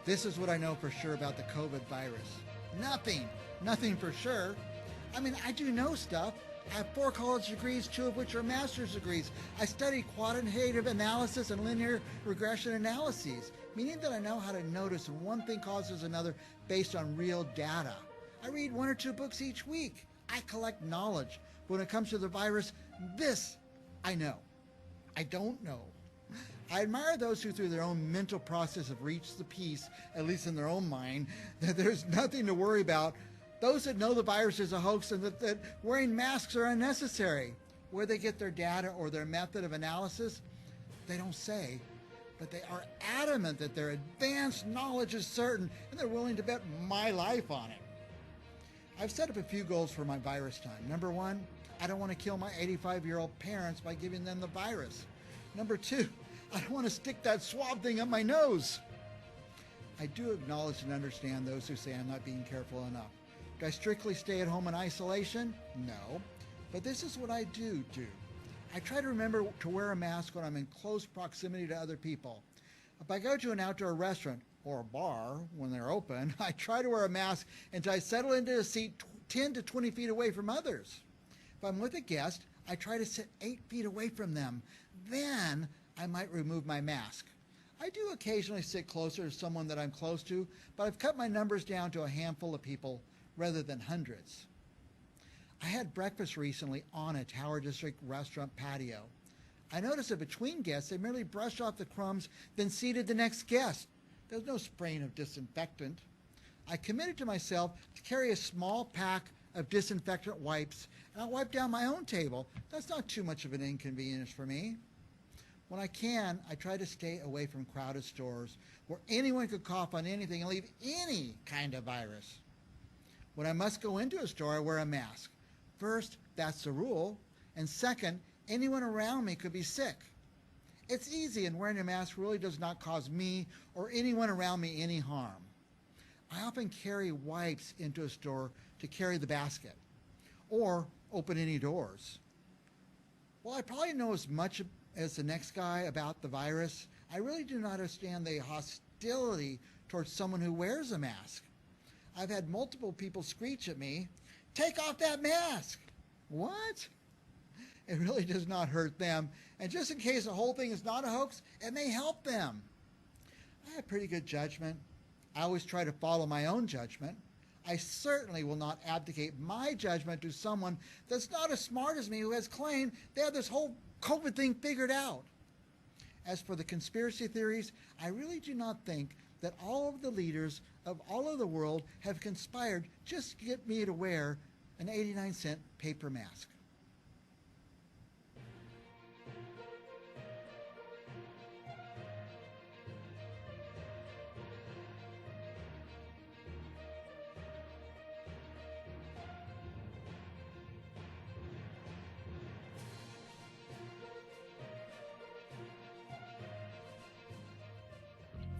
This is what I know for sure about the COVID virus. Nothing for sure. I mean, I do know stuff. I have 4 college degrees, 2 of which are master's degrees. I study quantitative analysis and linear regression analyses, meaning that I know how to notice when one thing causes another based on real data. I read 1 or 2 books each week. I collect knowledge. But when it comes to the virus, this I know. I don't know. I admire those who through their own mental process have reached the peace, at least in their own mind, that there's nothing to worry about. Those that know the virus is a hoax and that wearing masks are unnecessary. Where they get their data or their method of analysis, they don't say, but they are adamant that their advanced knowledge is certain and they're willing to bet my life on it. I've set up a few goals for my virus time. Number 1, I don't want to kill my 85-year-old parents by giving them the virus. Number 2, I don't want to stick that swab thing up my nose. I do acknowledge and understand those who say I'm not being careful enough. Do I strictly stay at home in isolation? No. But this is what I do. I try to remember to wear a mask when I'm in close proximity to other people. If I go to an outdoor restaurant or a bar when they're open, I try to wear a mask until I settle into a seat 10 to 20 feet away from others. If I'm with a guest, I try to sit 8 feet away from them. Then I might remove my mask. I do occasionally sit closer to someone that I'm close to, but I've cut my numbers down to a handful of people rather than hundreds. I had breakfast recently on a Tower District restaurant patio. I noticed that between guests, they merely brushed off the crumbs, then seated the next guest. There was no spraying of disinfectant. I committed to myself to carry a small pack of disinfectant wipes, and I'll wipe down my own table. That's not too much of an inconvenience for me. When I can, I try to stay away from crowded stores where anyone could cough on anything and leave any kind of virus. When I must go into a store, I wear a mask. First, that's the rule. And second, anyone around me could be sick. It's easy, and wearing a mask really does not cause me or anyone around me any harm. I often carry wipes into a store to carry the basket or open any doors. Well, I probably know as much as the next guy about the virus. I really do not understand the hostility towards someone who wears a mask. I've had multiple people screech at me, "Take off that mask!" What? It really does not hurt them. And just in case the whole thing is not a hoax, it may help them. I have pretty good judgment. I always try to follow my own judgment. I certainly will not abdicate my judgment to someone that's not as smart as me who has claimed they have this whole COVID thing figured out. As for the conspiracy theories, I really do not think that all of the leaders of all of the world have conspired just to get me to wear an 89-cent paper mask.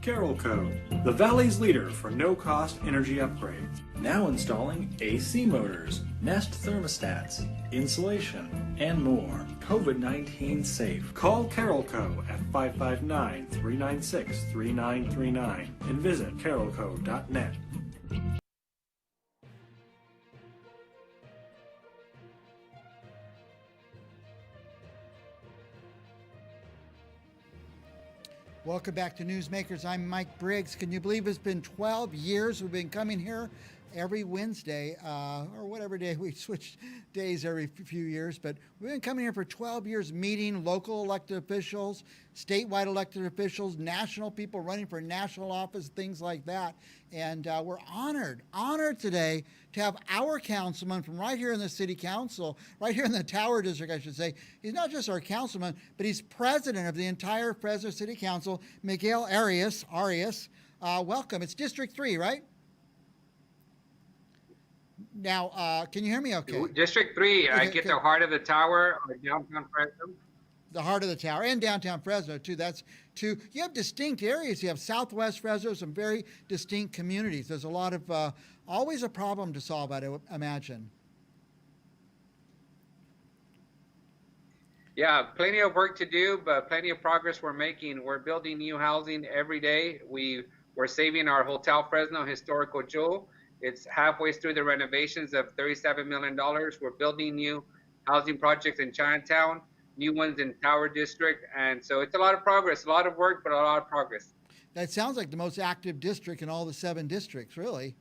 CARROLLCO, the Valley's leader for no-cost energy upgrades. Now installing AC motors, Nest thermostats, insulation, and more. COVID-19 safe. Call CARROLLCO at 559-396-3939 and visit carrollco.net. Welcome back to NewsMakers. I'm Mike Briggs. Can you believe it's been 12 years we've been coming here every Wednesday, or whatever day we switch days every few years, but we've been coming here for 12 years meeting local elected officials, statewide elected officials, national people running for national office, things like that. And we're honored today to have our councilman from right here in the city council, right here in the Tower District, I should say. He's not just our councilman, but he's president of the entire Fresno City Council, Miguel Arias. Welcome. It's District 3, right? Now, can you hear me okay? District 3, I get the heart of the tower or downtown Fresno. The heart of the tower and downtown Fresno too. That's two. You have distinct areas. You have Southwest Fresno, some very distinct communities. There's a lot of, always a problem to solve, I'd imagine. Yeah, plenty of work to do, but plenty of progress we're making. We're building new housing every day. We We're saving our Hotel Fresno historical jewel. It's halfway through the renovations of $37 million. We're building new housing projects in Chinatown, new ones in Tower District. And so it's a lot of progress, a lot of work, but a lot of progress. That sounds like the most active district in all the 7 districts, really.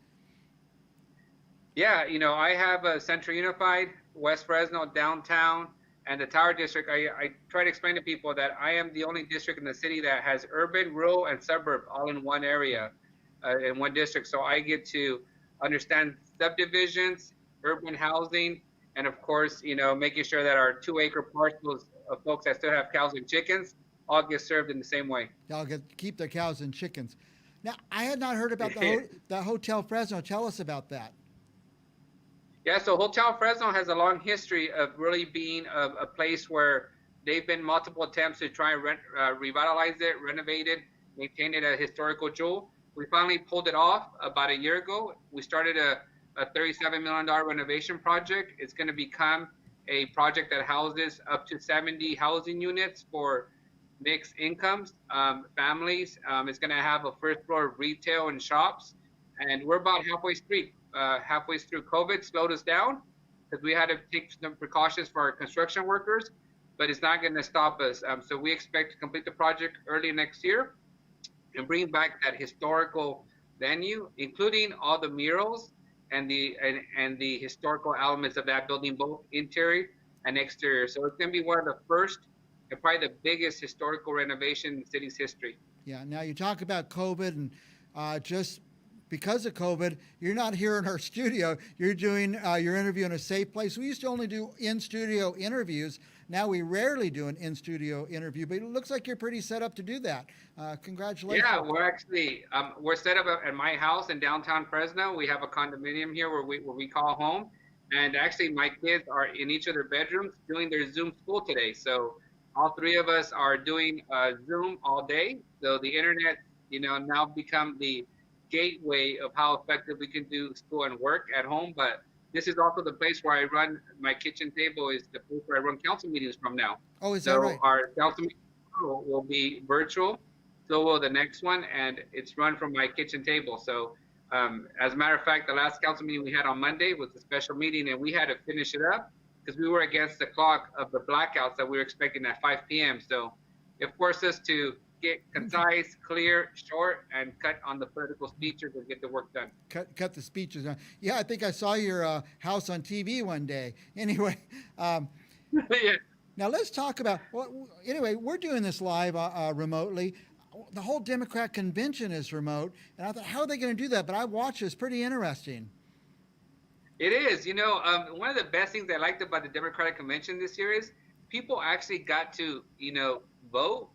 Yeah, I have a Central Unified, West Fresno, downtown, and the Tower District. I try to explain to people that I am the only district in the city that has urban, rural, and suburb all in one area, in one district. So I get to understand subdivisions, urban housing, and of course, making sure that our 2-acre parcels of folks that still have cows and chickens all get served in the same way. They'll keep their cows and chickens. Now, I had not heard about the Hotel Fresno. Tell us about that. Yeah, so Hotel Fresno has a long history of really being a place where they've been multiple attempts to try and revitalize it, renovate it, maintain it a historical jewel. We finally pulled it off about a year ago. We started a $37 million renovation project. It's going to become a project that houses up to 70 housing units for mixed incomes, families. It's going to have a first floor retail and shops, and we're about halfway through. COVID slowed us down because we had to take some precautions for our construction workers, but it's not going to stop us. So we expect to complete the project early next year and bring back that historical venue, including all the murals and the historical elements of that building, both interior and exterior. So it's going to be one of the first and probably the biggest historical renovation in the city's history. Yeah. Now you talk about COVID, and just because of COVID, you're not here in our studio. You're doing your interview in a safe place. We used to only do in-studio interviews. Now we rarely do an in-studio interview, but it looks like you're pretty set up to do that. Congratulations. Yeah, we're actually we're set up at my house in downtown Fresno. We have a condominium here where we call home, and actually my kids are in each of their bedrooms doing their Zoom school today. So all 3 of us are doing Zoom all day. So the internet, now become the gateway of how effective we can do school and work at home. But this is also the place where I run my kitchen table, is the place where I run council meetings from now. Oh, is that right? So our council meeting will be virtual. So will the next one, and it's run from my kitchen table. So as a matter of fact, the last council meeting we had on Monday was a special meeting, and we had to finish it up because we were against the clock of the blackouts that we were expecting at 5 p.m. So it forced us to get concise, clear, short, and cut on the political speeches and get the work done. Cut the speeches. Yeah, I think I saw your house on TV one day. Anyway, Yeah. Now let's talk about. Well, anyway, we're doing this live remotely. The whole Democrat convention is remote, and I thought, how are they going to do that? But I watched it. It's pretty interesting. It is. One of the best things I liked about the Democratic convention this year is people actually got to, vote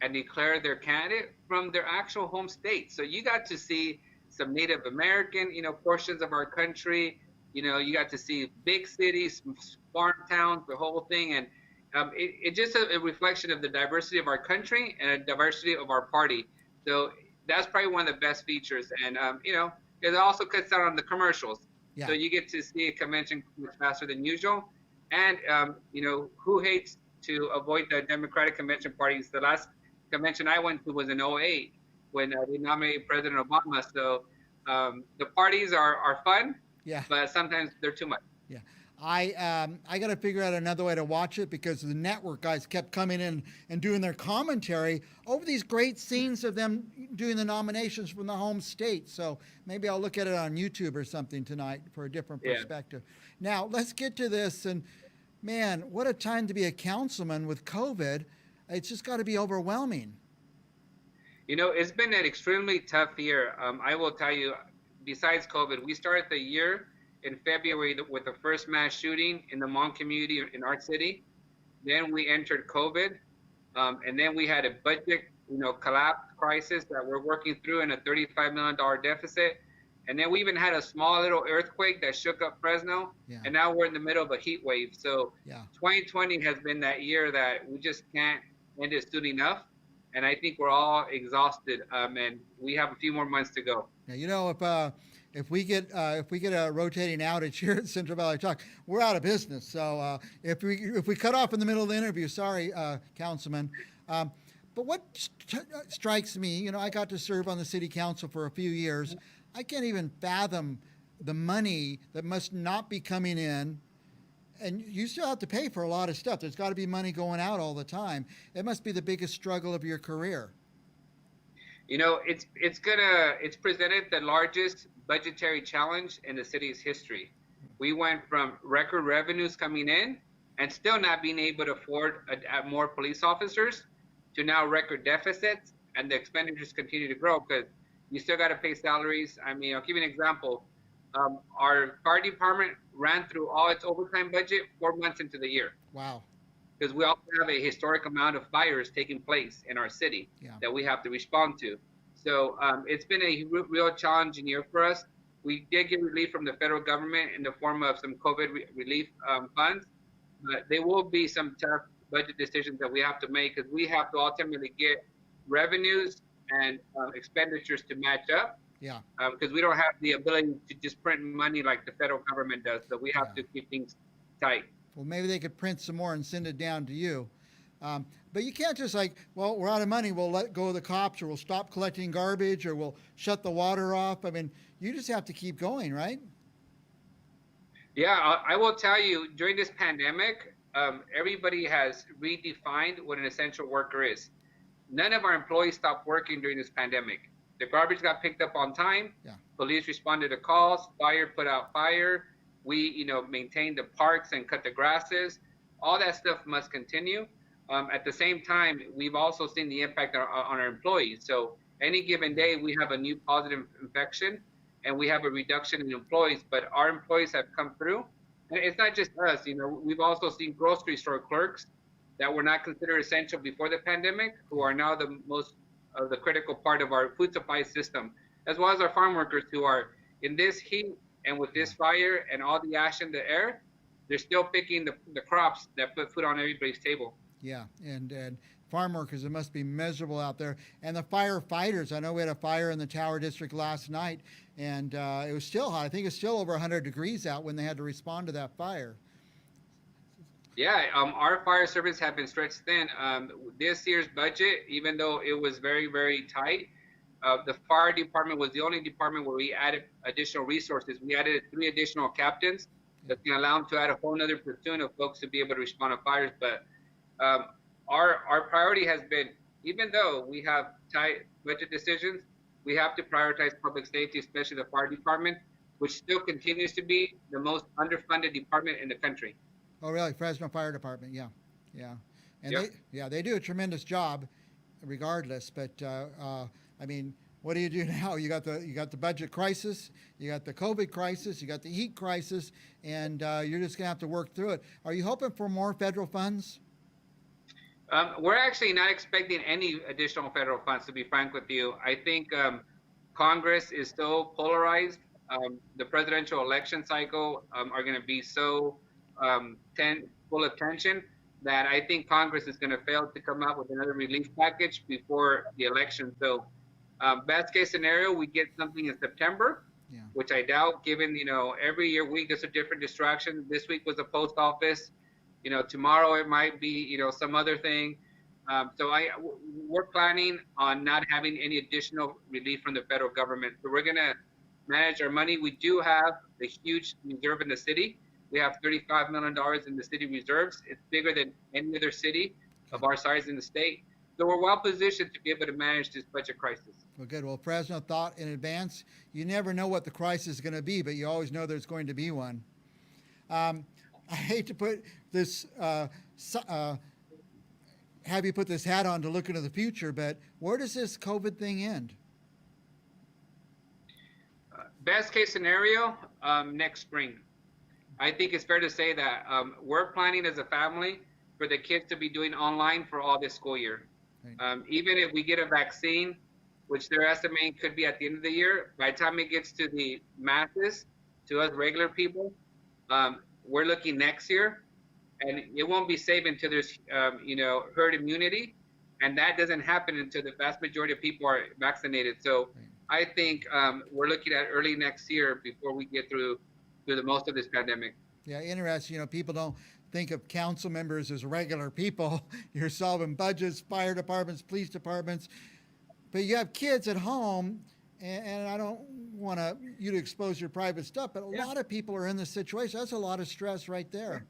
and declare their candidate from their actual home state. So you got to see some Native American, portions of our country. You got to see big cities, farm towns, the whole thing. And it's just a reflection of the diversity of our country and a diversity of our party. So that's probably one of the best features. And, it also cuts down on the commercials. Yeah. So you get to see a convention much faster than usual. And, who hates to avoid the Democratic convention parties? The last convention I went to was in 2008 when they nominated President Obama. So the parties are fun, Yeah. but sometimes they're too much. Yeah. I got to figure out another way to watch it because the network guys kept coming in and doing their commentary over these great scenes of them doing the nominations from the home state. So maybe I'll look at it on YouTube or something tonight for a different perspective. Now, let's get to this. And man, what a time to be a councilman with COVID. It's just got to be overwhelming. It's been an extremely tough year. I will tell you, besides COVID, we started the year in February with the first mass shooting in the Hmong community in our city. Then we entered COVID, and then we had a budget, collapse crisis that we're working through in a $35 million deficit. And then we even had a small little earthquake that shook up Fresno. Yeah. And now we're in the middle of a heat wave. So Yeah. 2020 has been that year that we just can't end it soon enough. And I think we're all exhausted, and we have a few more months to go. Now, if we get a rotating outage here at Central Valley Talk, we're out of business. So if we cut off in the middle of the interview, sorry, Councilman. But what strikes me, you know, I got to serve on the city council for a few years. I can't even fathom the money that must not be coming in. And you still have to pay for a lot of stuff. There's got to be money going out all the time. It must be the biggest struggle of your career. You know, it's presented the largest budgetary challenge in the city's history. We went from record revenues coming in and still not being able to afford more police officers to now record deficits, and the expenditures continue to grow because you still got to pay salaries. I mean, I'll give you an example. Our fire department ran through all its overtime budget 4 months into the year. Wow. Because we also have a historic amount of fires taking place in our city that we have to respond to. So it's been a real challenging year for us. We did get relief from the federal government in the form of some COVID relief funds, but there will be some tough budget decisions that we have to make because we have to ultimately get revenues and expenditures to match up. Yeah. Because we don't have the ability to just print money like the federal government does. So we have to keep things tight. Well, maybe they could print some more and send it down to you. But you can't just like, well, we're out of money, we'll let go of the cops, or we'll stop collecting garbage, or we'll shut the water off. I mean, you just have to keep going, right? Yeah, I will tell you, during this pandemic, everybody has redefined what an essential worker is. None of our employees stopped working during this pandemic. The garbage got picked up on time. Yeah. Police responded to calls. Fire put out fire. We, maintained the parks and cut the grasses. All that stuff must continue. At the same time, we've also seen the impact on our employees. So any given day, we have a new positive infection, and we have a reduction in employees. But our employees have come through. And it's not just us. We've also seen grocery store clerks that were not considered essential before the pandemic, who are now the most of the critical part of our food supply system, as well as our farm workers who are in this heat and with this fire and all the ash in the air, they're still picking the crops that put food on everybody's table. Yeah, and farm workers, it must be miserable out there. And the firefighters, I know we had a fire in the Tower District last night, and it was still hot. I think it's still over 100 degrees out when they had to respond to that fire. Yeah, our fire service have been stretched thin. This year's budget, even though it was very, very tight, the fire department was the only department where we added additional resources. We added 3 additional captains that's going to allow them to add a whole other platoon of folks to be able to respond to fires. But our priority has been, even though we have tight budget decisions, we have to prioritize public safety, especially the fire department, which still continues to be the most underfunded department in the country. Oh, really? Fresno Fire Department, yeah. And they do a tremendous job, regardless. But I mean, what do you do now? You got the budget crisis, you got the COVID crisis, you got the heat crisis, and you're just gonna have to work through it. Are you hoping for more federal funds? We're actually not expecting any additional federal funds, to be frank with you. I think Congress is so polarized. The presidential election cycle are going to be so full of tension that I think Congress is going to fail to come out with another relief package before the election. So best case scenario, we get something in September, which I doubt, given, every year we get a different distraction. This week was the post office. Tomorrow it might be, some other thing. So we're planning on not having any additional relief from the federal government. So we're going to manage our money. We do have a huge reserve in the city. We have $35 million in the city reserves. It's bigger than any other city of our size in the state. So we're well positioned to be able to manage this budget crisis. Well, good. Well, Fresno thought in advance. You never know what the crisis is going to be, but you always know there's going to be one. I hate to put this, have you put this hat on to look into the future, but where does this COVID thing end? Best case scenario, next spring. I think it's fair to say that we're planning as a family for the kids to be doing online for all this school year. Right. Even if we get a vaccine, which they're estimating could be at the end of the year, by the time it gets to the masses, to us regular people, we're looking next year, and it won't be safe until there's, herd immunity, and that doesn't happen until the vast majority of people are vaccinated. So right. I think we're looking at early next year before we get through the most of this pandemic. Yeah, interesting. People don't think of council members as regular people. You're solving budgets, fire departments, police departments, but you have kids at home, and I don't want you to expose your private stuff, but a lot of people are in this situation. That's a lot of stress right there.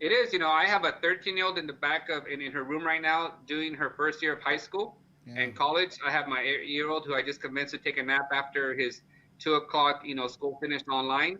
It is. I have a 13-year-old in the back in her room right now doing her first year of high school and college. I have my 8-year-old who I just convinced to take a nap after his 2 o'clock, school finished online.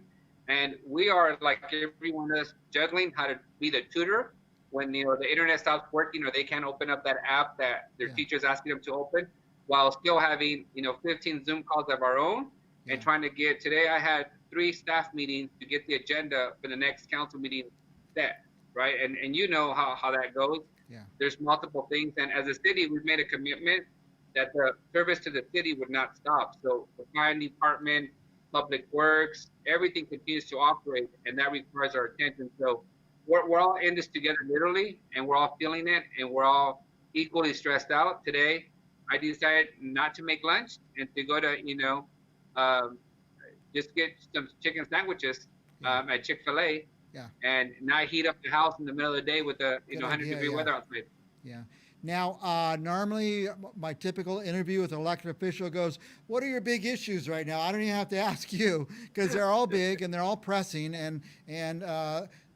And we are, like everyone else, juggling how to be the tutor when, the internet stops working or they can't open up that app that their teacher's asking them to open, while still having, 15 Zoom calls of our own and trying to get, today I had 3 staff meetings to get the agenda for the next council meeting set, right? And you know how that goes. Yeah. There's multiple things. And as a city, we've made a commitment that the service to the city would not stop. So the fire department, public works, everything continues to operate, and that requires our attention. So we're all in this together, literally, and we're all feeling it, and we're all equally stressed out. Today, I decided not to make lunch and to go to, just get some chicken sandwiches at Chick-fil-A, and not heat up the house in the middle of the day with the 100-degree weather outside. Yeah. Now, normally my typical interview with an elected official goes, what are your big issues right now? I don't even have to ask you, because they're all big and they're all pressing, and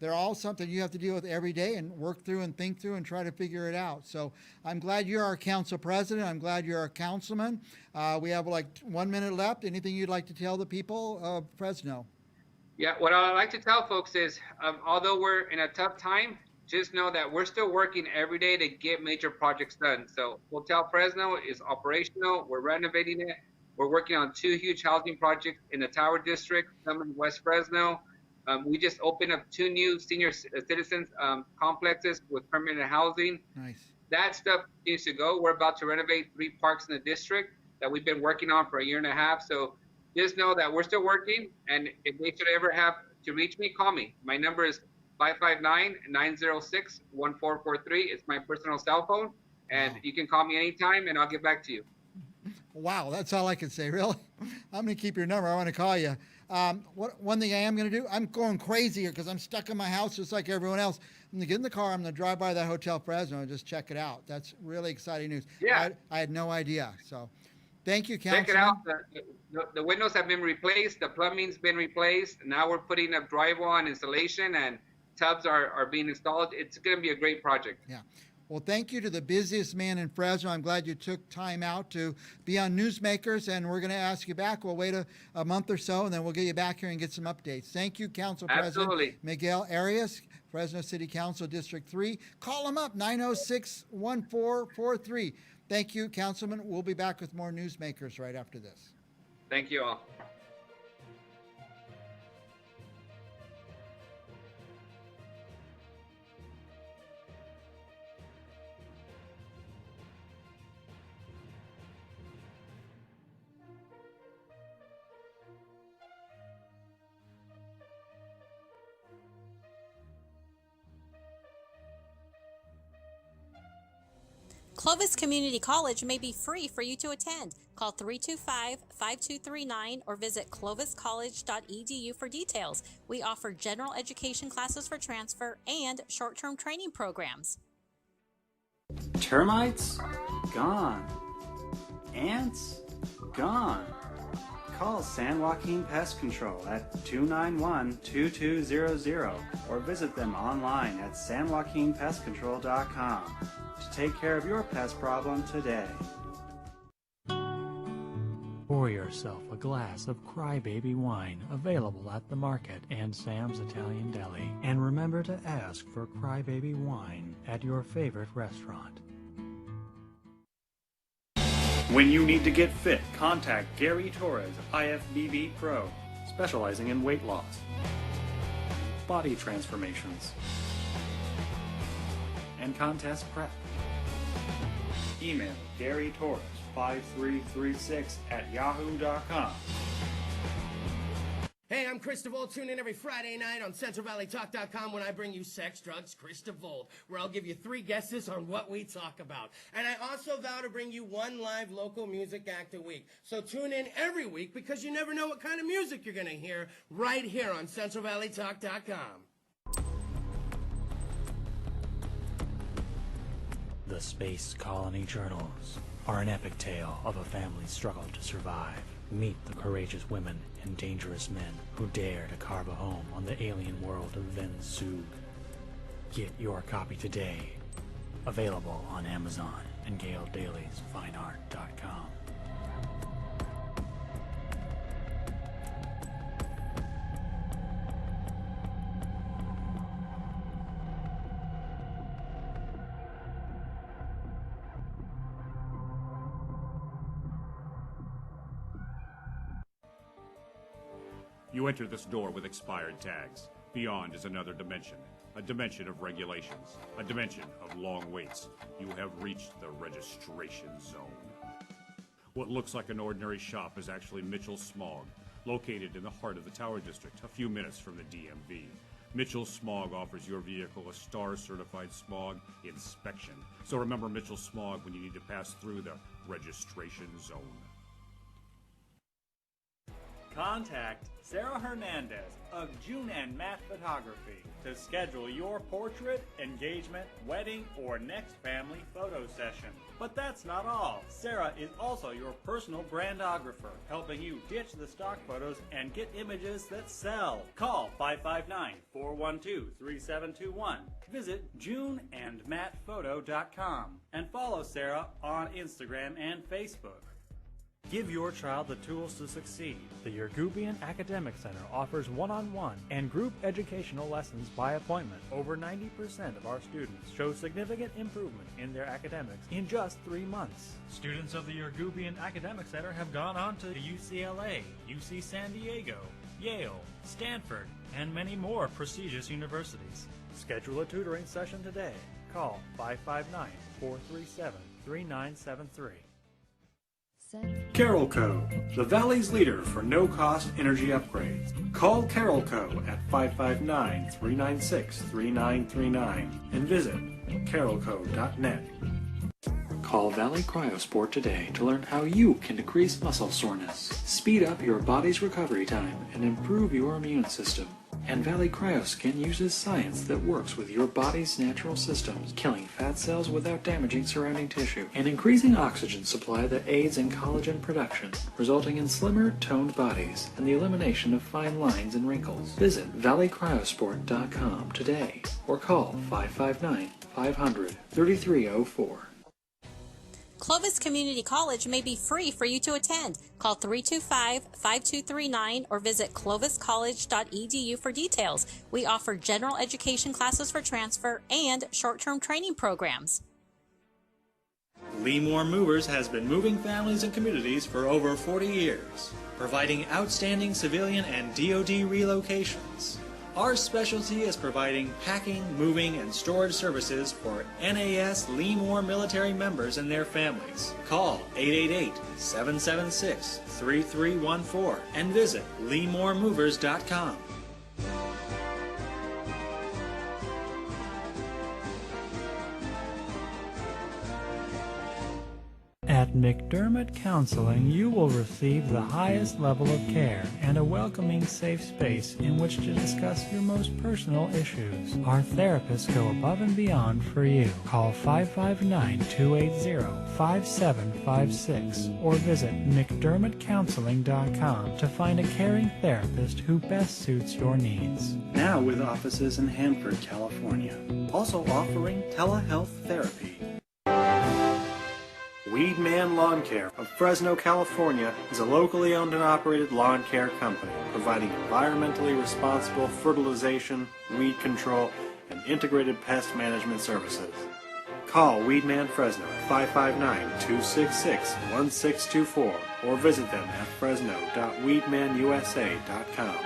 they're all something you have to deal with every day and work through and think through and try to figure it out. So I'm glad you're our council president. I'm glad you're our councilman. We have like 1 minute left. Anything you'd like to tell the people of Fresno? Yeah, what I like to tell folks is, although we're in a tough time, just know that we're still working every day to get major projects done. So Hotel Fresno is operational. We're renovating it. We're working on 2 huge housing projects in the Tower District, some in West Fresno. We just opened up 2 new senior citizens complexes with permanent housing. Nice. That stuff needs to go. We're about to renovate 3 parks in the district that we've been working on for a year and a half. So just know that we're still working, and if they should ever have to reach me, call me. My number is 559-906-1443. It's my personal cell phone, and you can call me anytime, and I'll get back to you. Wow, that's all I can say, really. I'm going to keep your number. I want to call you. One thing I am going to do, I'm going crazy here because I'm stuck in my house just like everyone else. I'm going to get in the car. I'm going to drive by that Hotel Fresno and just check it out. That's really exciting news. Yeah. I had no idea. So thank you, Councilman. Check it out. The windows have been replaced. The plumbing's been replaced. Now we're putting up drywall and insulation, and tubs are being installed. It's going to be a great project. Yeah. Well, thank you to the busiest man in Fresno. I'm glad you took time out to be on NewsMakers, and we're going to ask you back. We'll wait a month or so, and then we'll get you back here and get some updates. Thank you, Council President Miguel Arias, Fresno City Council District 3. Call him up, 906-1443. Thank you, Councilman. We'll be back with more NewsMakers right after this. Thank you all. Clovis Community College may be free for you to attend. Call 325-5239 or visit cloviscollege.edu for details. We offer general education classes for transfer and short-term training programs. Termites? Gone. Ants? Gone. Call San Joaquin Pest Control at 291-2200 or visit them online at sanjoaquinpestcontrol.com to take care of your pest problem today. Pour yourself a glass of Crybaby wine, available at the market and Sam's Italian Deli. And remember to ask for Crybaby wine at your favorite restaurant. When you need to get fit, contact Gary Torres, IFBB Pro, specializing in weight loss, body transformations, and contest prep. Email Gary Torres 5336 at yahoo.com. Hey, I'm Chris DeVold. Tune in every Friday night on CentralValleyTalk.com when I bring you Sex, Drugs, Chris DeVold, where I'll give you 3 guesses on what we talk about. And I also vow to bring you 1 live local music act a week. So tune in every week because you never know what kind of music you're going to hear right here on CentralValleyTalk.com. The Space Colony Journals are an epic tale of a family's struggle to survive. Meet the courageous women and dangerous men who dare to carve a home on the alien world of Vensug. Get your copy today. Available on Amazon and GaleDailiesFineArt.com. You enter this door with expired tags. Beyond is another dimension, a dimension of regulations, a dimension of long waits. You have reached the registration zone. What looks like an ordinary shop is actually Mitchell Smog, located in the heart of the Tower District, a few minutes from the DMV. Mitchell Smog offers your vehicle a STAR-certified smog inspection. So remember Mitchell Smog when you need to pass through the registration zone. Contact Sarah Hernandez of June and Matte Photography to schedule your portrait, engagement, wedding, or next family photo session. But that's not all. Sarah is also your personal brandographer, helping you ditch the stock photos and get images that sell. Call 559-412-3721. Visit JuneandMattPhoto.com and follow Sarah on Instagram and Facebook. Give your child the tools to succeed. The Yergubian Academic Center offers one-on-one and group educational lessons by appointment. Over 90% of our students show significant improvement in their academics in just 3 months. Students of the Yergubian Academic Center have gone on to UCLA, UC San Diego, Yale, Stanford, and many more prestigious universities. Schedule a tutoring session today. Call 559-437-3973. CARROLLCO, the Valley's leader for no-cost energy upgrades. Call CARROLLCO at 559-396-3939 and visit carrollco.net. Call Valley Cryosport today to learn how you can decrease muscle soreness, speed up your body's recovery time, and improve your immune system. And Valley Cryoskin uses science that works with your body's natural systems, killing fat cells without damaging surrounding tissue, and increasing oxygen supply that aids in collagen production, resulting in slimmer, toned bodies and the elimination of fine lines and wrinkles. Visit valleycryosport.com today or call 559-500-3304. Clovis Community College may be free for you to attend. Call 325-5239 or visit cloviscollege.edu for details. We offer general education classes for transfer and short-term training programs. Leemore Movers has been moving families and communities for over 40 years, providing outstanding civilian and DoD relocations. Our specialty is providing packing, moving, and storage services for NAS Leemore military members and their families. Call 888-776-3314 and visit LeemoreMovers.com. At McDermott Counseling, you will receive the highest level of care and a welcoming, safe space in which to discuss your most personal issues. Our therapists go above and beyond for you. Call 559-280-5756 or visit McDermottCounseling.com to find a caring therapist who best suits your needs. Now with offices in Hanford, California. Also offering telehealth therapy. Weedman Lawn Care of Fresno, California is a locally owned and operated lawn care company providing environmentally responsible fertilization, weed control, and integrated pest management services. Call Weedman Fresno at 559-266-1624 or visit them at fresno.weedmanusa.com.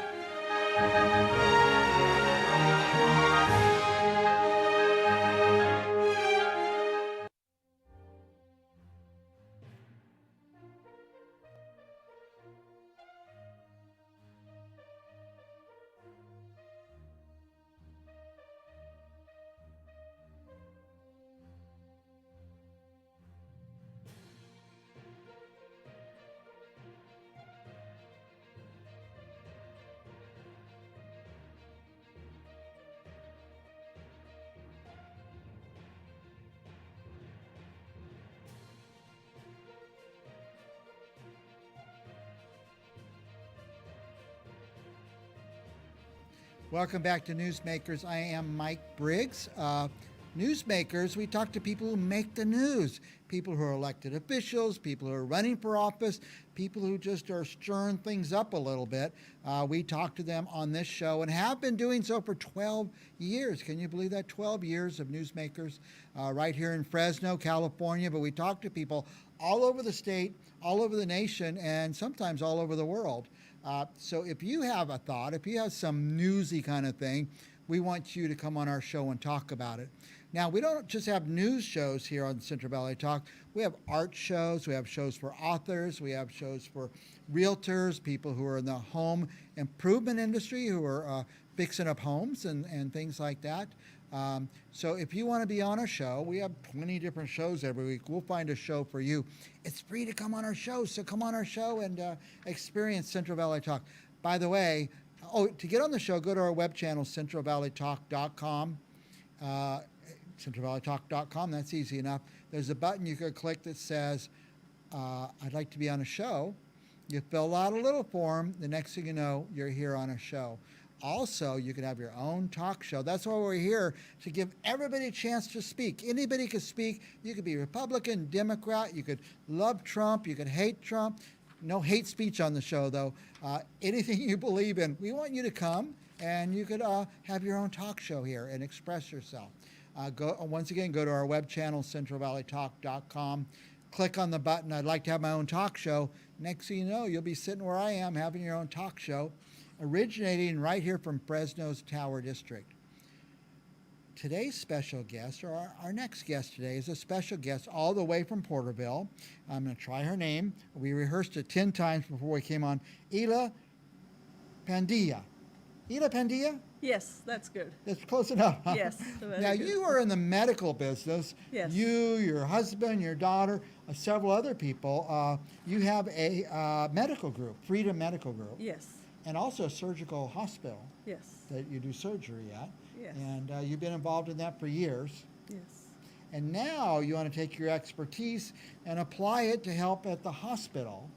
Welcome back to Newsmakers. I am Mike Briggs. Newsmakers, we talk to people who make the news, people who are elected officials, people who are running for office, people who just are stirring things up a little bit. We talk to them on this show and have been doing so for 12 years. Can you believe that? 12 years of Newsmakers right here in Fresno, California. But we talk to people all over the state, all over the nation, and sometimes all over the world. So if you have a thought, if you have some newsy kind of thing, we want you to come on our show and talk about it. Now, we don't just have news shows here on Central Valley Talk. We have art shows. We have shows for authors. We have shows for realtors, people who are in the home improvement industry, who are fixing up homes and things like that. So if you want to be on a show, we have 20 different shows every week. We'll find a show for you. It's free to come on our show, so come on our show and experience Central Valley Talk. By the way, to get on the show, go to our web channel, centralvalleytalk.com. centralvalleytalk.com, that's easy enough. There's a button you could click that says, I'd like to be on a show. You fill out a little form. The next thing you know, you're here on a show. Also, you can have your own talk show. That's why we're here, to give everybody a chance to speak. Anybody could speak. You could be Republican, Democrat. You could love Trump. You could hate Trump. No hate speech on the show, though. Anything you believe in. We want you to come, and you could have your own talk show here and express yourself. Once again, go to our web channel, centralvalleytalk.com. Click on the button, I'd like to have my own talk show. Next thing you know, you'll be sitting where I am having your own talk show, originating right here from Fresno's Tower District. Today's special guest, or our next guest today, is a special guest all the way from Porterville. I'm going to try her name. We rehearsed it 10 times before we came on. Ela Pandya. Ela Pandya? Yes, that's good. That's close enough. Huh? Yes. Very Now, good. you are in the medical business. Yes. You, your husband, your daughter, several other people. You have a medical group, Freedom Medical Group. Yes. And also a surgical hospital Yes. that you do surgery at. Yes. And you've been involved in that for years. Yes. And now you want to take your expertise and apply it to help at the hospital.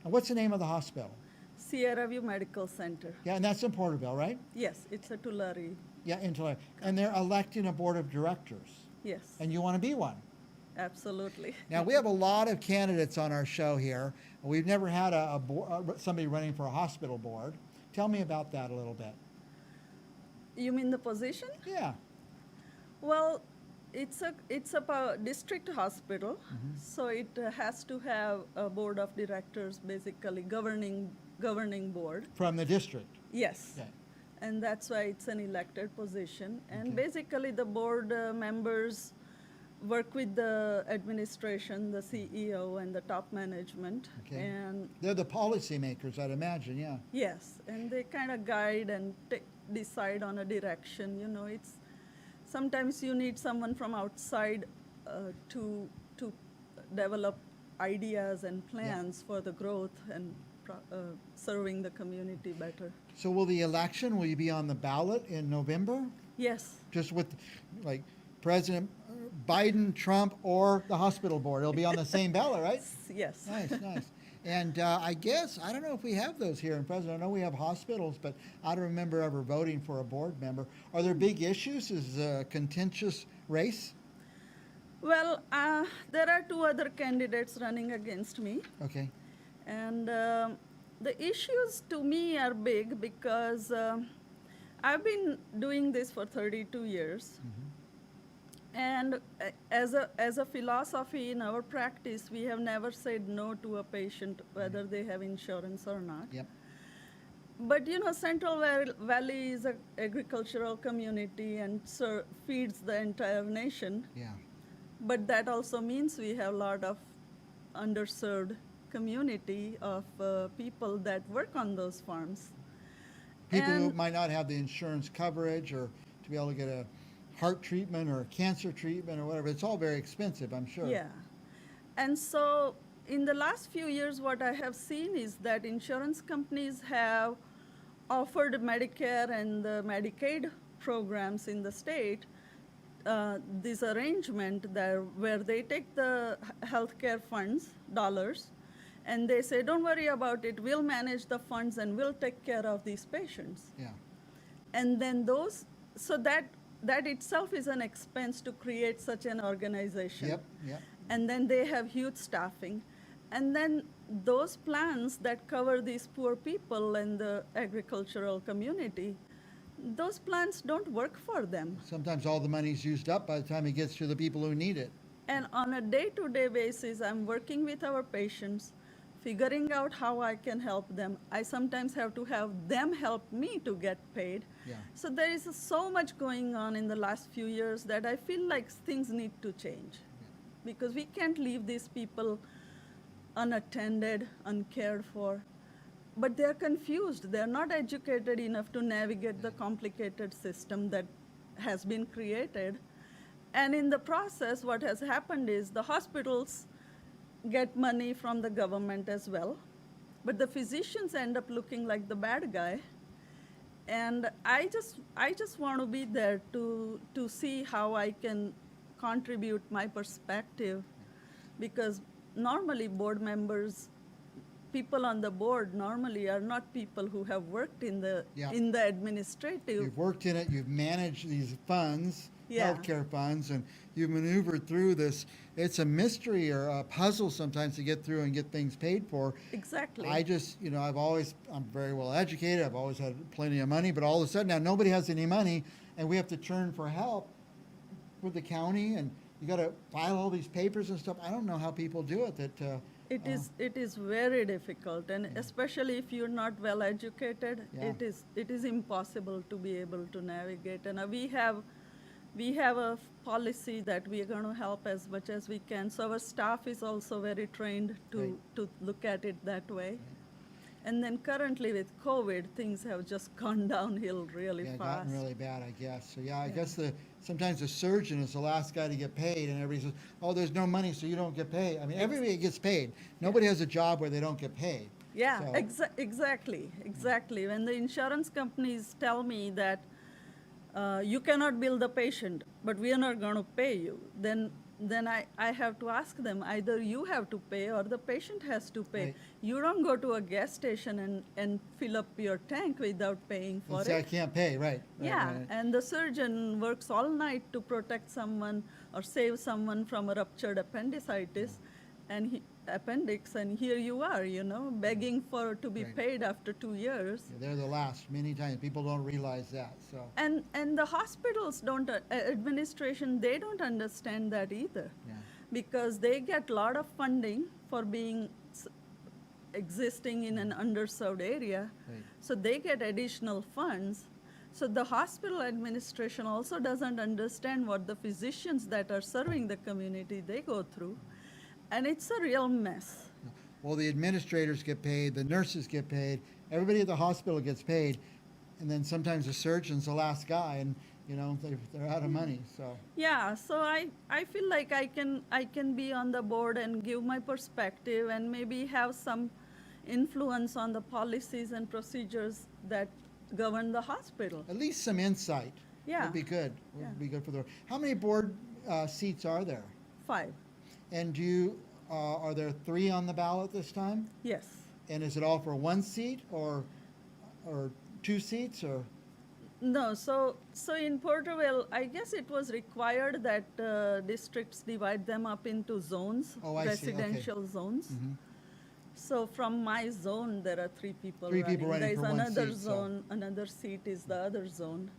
And what's the name of the hospital? Sierra View Medical Center. Yeah, and that's in Porterville, right? Yes, it's a Tulare. Yeah, in Tulare. And they're electing a board of directors. Yes. And you want to be one. Absolutely. Now, we have a lot of candidates on our show here. We've never had somebody running for a hospital board. Tell me about that a little bit. You mean the position? Yeah. Well, it's a district hospital, so it has to have a board of directors, basically governing board. From the district. Yes. Okay. And that's why it's an elected position. And Okay. basically the board members work with the administration, the CEO, and the top management. Okay. And They're the policymakers, I'd imagine, yeah. yes, and they kind of guide and decide on a direction. You know, it's sometimes you need someone from outside to develop ideas and plans for the growth and serving the community better. So will you be on the ballot in November? Yes. Just with, like, President Biden, Trump, or the hospital board? It'll be on the same ballot, right? Yes. Nice, nice. And I guess, I don't know if we have those here in Fresno. I know we have hospitals, but I don't remember ever voting for a board member. Are there big issues? Is it a contentious race? Well, there are two other candidates running against me. Okay. And the issues to me are big because I've been doing this for 32 years. And as a philosophy in our practice, we have never said no to a patient, whether they have insurance or not. Yep. But you know, Central Valley is an agricultural community and feeds the entire nation. Yeah. But that also means we have a lot of underserved community of people that work on those farms. People who And- might not have the insurance coverage or to be able to get a heart treatment or a cancer treatment or whatever. It's all very expensive, I'm sure. Yeah. And so in the last few years, what I have seen is that insurance companies have offered Medicare and the Medicaid programs in the state this arrangement where they take the healthcare funds, dollars, and they say, don't worry about it, we'll manage the funds and we'll take care of these patients. Yeah. And then so that itself is an expense to create such an organization. Yep, yep. And then they have huge staffing. And then those plans that cover these poor people and the agricultural community, those plans don't work for them. Sometimes all the money's used up by the time it gets to the people who need it. And on a day-to-day basis, I'm working with our patients, figuring out how I can help them. I sometimes have to have them help me to get paid. Yeah. So there is so much going on in the last few years that I feel like things need to change. Because we can't leave these people unattended, uncared for. But they're confused. They're not educated enough to navigate the complicated system that has been created. And in the process, what has happened is the hospitals get money from the government as well, but the physicians end up looking like the bad guy. And I just want to be there to see how I can contribute my perspective, because normally board members, people on the board normally are not people who have worked in the administrative. You've worked in it, you've managed these funds, Yeah. healthcare funds, and you've maneuvered through this. It's a mystery or a puzzle sometimes to get through and get things paid for. Exactly. I just, I'm very well educated, I've always had plenty of money, but all of a sudden now nobody has any money and we have to turn for help with the county, and you got to file all these papers and stuff. I don't know how people do it. It is very difficult, and especially if you're not well educated, Yeah. it is impossible to be able to navigate. And we have a policy that we are going to help as much as we can. So our staff is also very trained to look at it that way. And then currently with COVID, things have just gone downhill really fast. Gotten really bad, I guess. So I guess sometimes the surgeon is the last guy to get paid, and everybody says, "Oh, there's no money, so you don't get paid." I mean, everybody gets paid. Nobody has a job where they don't get paid. Yeah, So- exactly. When the insurance companies tell me that you cannot bill the patient, but we are not going to pay you, then I have to ask them, either you have to pay or the patient has to pay. Right. You don't go to a gas station and fill up your tank without paying for And say, "I it. can't pay," right? Yeah, right. and the surgeon works all night to protect someone or save someone from a ruptured appendix, and here you are, begging to be Right. paid after 2 years. They're the last many times. People don't realize that. So And the hospitals don't, administration, they don't understand that either. Yeah. Because they get a lot of funding for being existing in an underserved area. Right. So they get additional funds. So the hospital administration also doesn't understand what the physicians that are serving the community, they go through. And it's a real mess. Well, the administrators get paid, the nurses get paid, everybody at the hospital gets paid, and then sometimes the surgeon's the last guy, and they're out of money. So Yeah, so I feel like I can be on the board and give my perspective and maybe have some influence on the policies and procedures that govern the hospital. at least some insight Yeah. would be good. Yeah. Would be good for the. How many board seats are there? 5, And are there 3 on the ballot this time? yes. And is it all for 1 seat or 2 seats or? No, so in Porterville, I guess it was required that districts divide them up into zones, Oh, I see, okay. residential zones. Mhm. So from my zone, there are 3 people 3 people running There's for 1 another seat, so- zone, another seat is the other zone.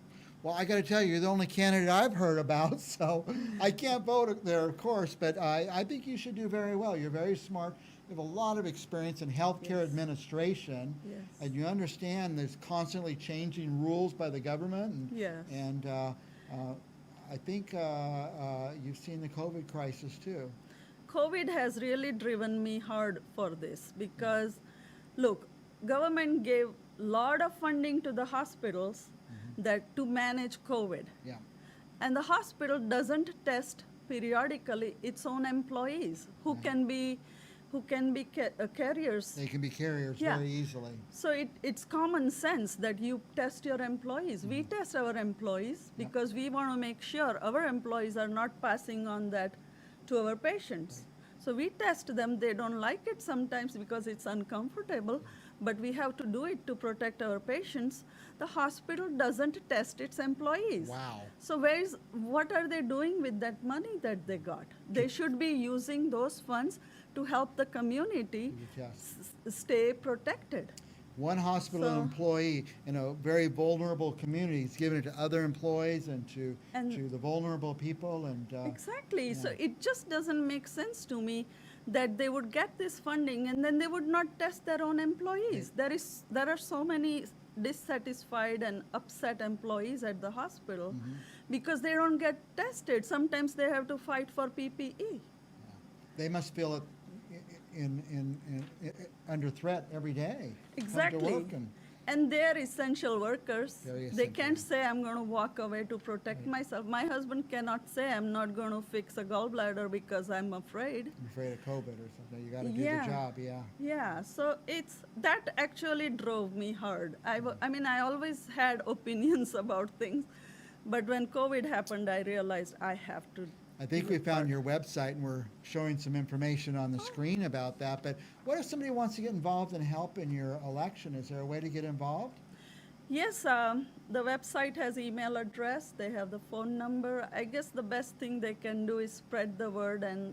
Well, I got to tell you, you're the only candidate I've heard about, so I can't vote there, of course, but I think you should do very well. You're very smart. You have a lot of experience in healthcare Yes. administration, Yes. and you understand there's constantly changing rules by the government. Yes. And I think you've seen the COVID crisis too. COVID has really driven me hard for this because, look, government gave a lot of funding to the hospitals that to manage COVID. Yeah. And the hospital doesn't test periodically its own employees who can be carriers. They can be carriers Yeah. very easily. So it's common sense that you test your employees. We test our employees because we want to make sure our employees are not passing on that to our patients. So we test them. They don't like it sometimes because it's uncomfortable, but we have to do it to protect our patients. The hospital doesn't test its employees. Wow. So what are they doing with that money that they got? They should be using those funds to help the community stay protected. One hospital employee in a very vulnerable community is giving it to other employees and to the vulnerable people. And exactly. So it just doesn't make sense to me that they would get this funding and then they would not test their own employees. There are so many dissatisfied and upset employees at the hospital because they don't get tested. Sometimes they have to fight for PPE. They must feel it under threat every day. Exactly. And they're essential workers. They can't say, I'm going to walk away to protect myself. My husband cannot say, I'm not going to fix a gallbladder because I'm afraid. I'm afraid of COVID or something. You got to do the job, Yeah, so that actually drove me hard. I mean, I always had opinions about things, but when COVID happened, I realized I have to. I think we found your website, and we're showing some information on the screen about that. But what if somebody wants to get involved and help in your election? Is there a way to get involved? Yes, the website has email address. They have the phone number. I guess the best thing they can do is spread the word and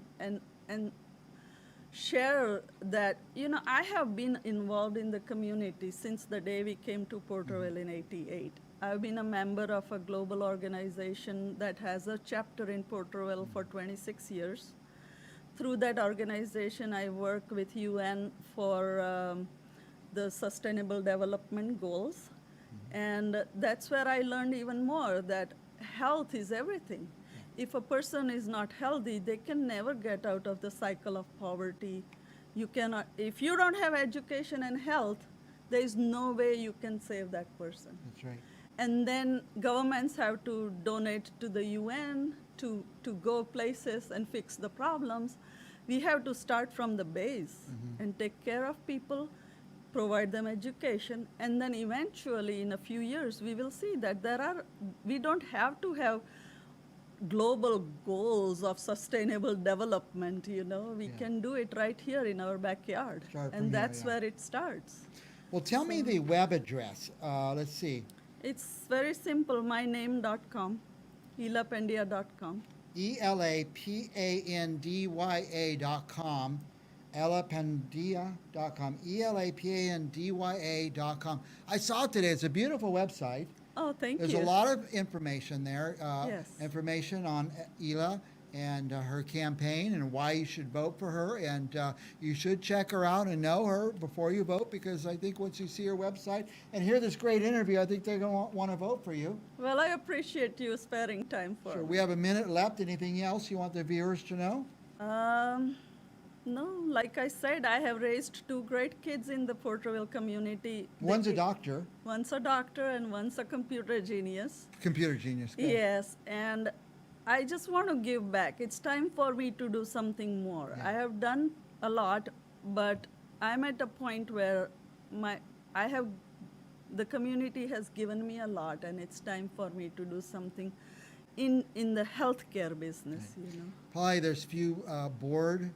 share that. You know, I have been involved in the community since the day we came to Porterville in '88. I've been a member of a global organization that has a chapter in Porterville for 26 years. Through that organization, I work with UN for the Sustainable Development Goals. And that's where I learned even more that health is everything. If a person is not healthy, they can never get out of the cycle of poverty. You cannot, if you don't have education and health, there is no way you can save that person. That's right. And then governments have to donate to the UN to go places and fix the problems. We have to start from the base and take care of people, provide them education, and then eventually in a few years we will see that we don't have to have global goals of sustainable development, you know. We can do it right here in our backyard. And that's where it starts. Well, tell me the web address. Let's see. It's very simple, myname.com, elapandya.com. ELAPANDYA.com, elapandya.com, ELAPANDYA.com. I saw it today. It's a beautiful website. Oh, thank you. There's a lot of information there. Yes. Information on Ela and her campaign and why you should vote for her. And you should check her out and know her before you vote, because I think once you see her website and hear this great interview, I think they're going to want to vote for you. Well, I appreciate you sparing time for me. We have a minute left. Anything else you want the viewers to know? No, like I said, I have raised two great kids in the Porterville community. One's a doctor. One's a doctor and one's a computer genius. Computer genius. Good. Yes, and I just want to give back. It's time for me to do something more. Yeah. I have done a lot, but I'm at a point where the community has given me a lot, and it's time for me to do something in the healthcare business, you know. Probably there's few board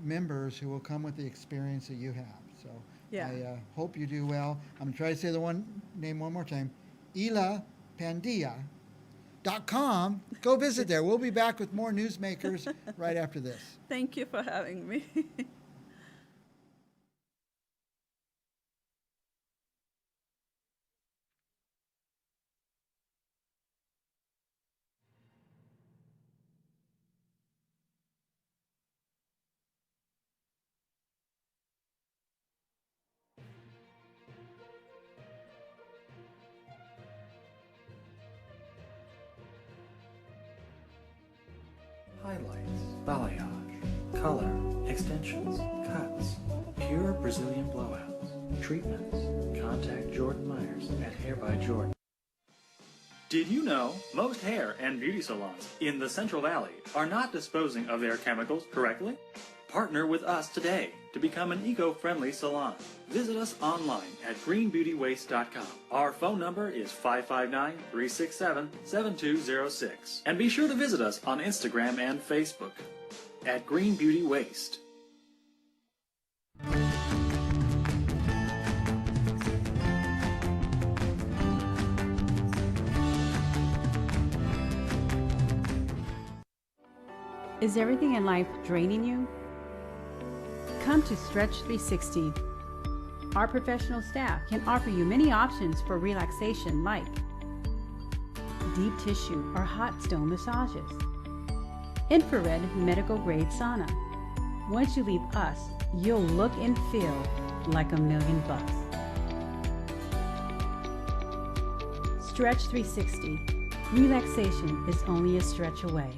members who will come with the experience that you have. So Yeah. I hope you do well. I'm going to try to say the name one more time. ElaPandya.com. Go visit there. We'll be back with more Newsmakers right after this. Thank you for having me. Highlights, balayage, color, extensions, cuts, pure Brazilian blowouts, treatments. Contact Jordan Myers at Hair by Jordan. Did you know most hair and beauty salons in the Central Valley are not disposing of their chemicals correctly? Partner with us today to become an eco-friendly salon. Visit us online at greenbeautywaste.com. Our phone number is 559-367-7206. And be sure to visit us on Instagram and Facebook at Green Beauty Waste. Is everything in life draining you? Come to Stretch 360. Our professional staff can offer you many options for relaxation like deep tissue or hot stone massages, infrared medical grade sauna. Once you leave us, you'll look and feel like $1,000,000. Stretch 360. Relaxation is only a stretch away.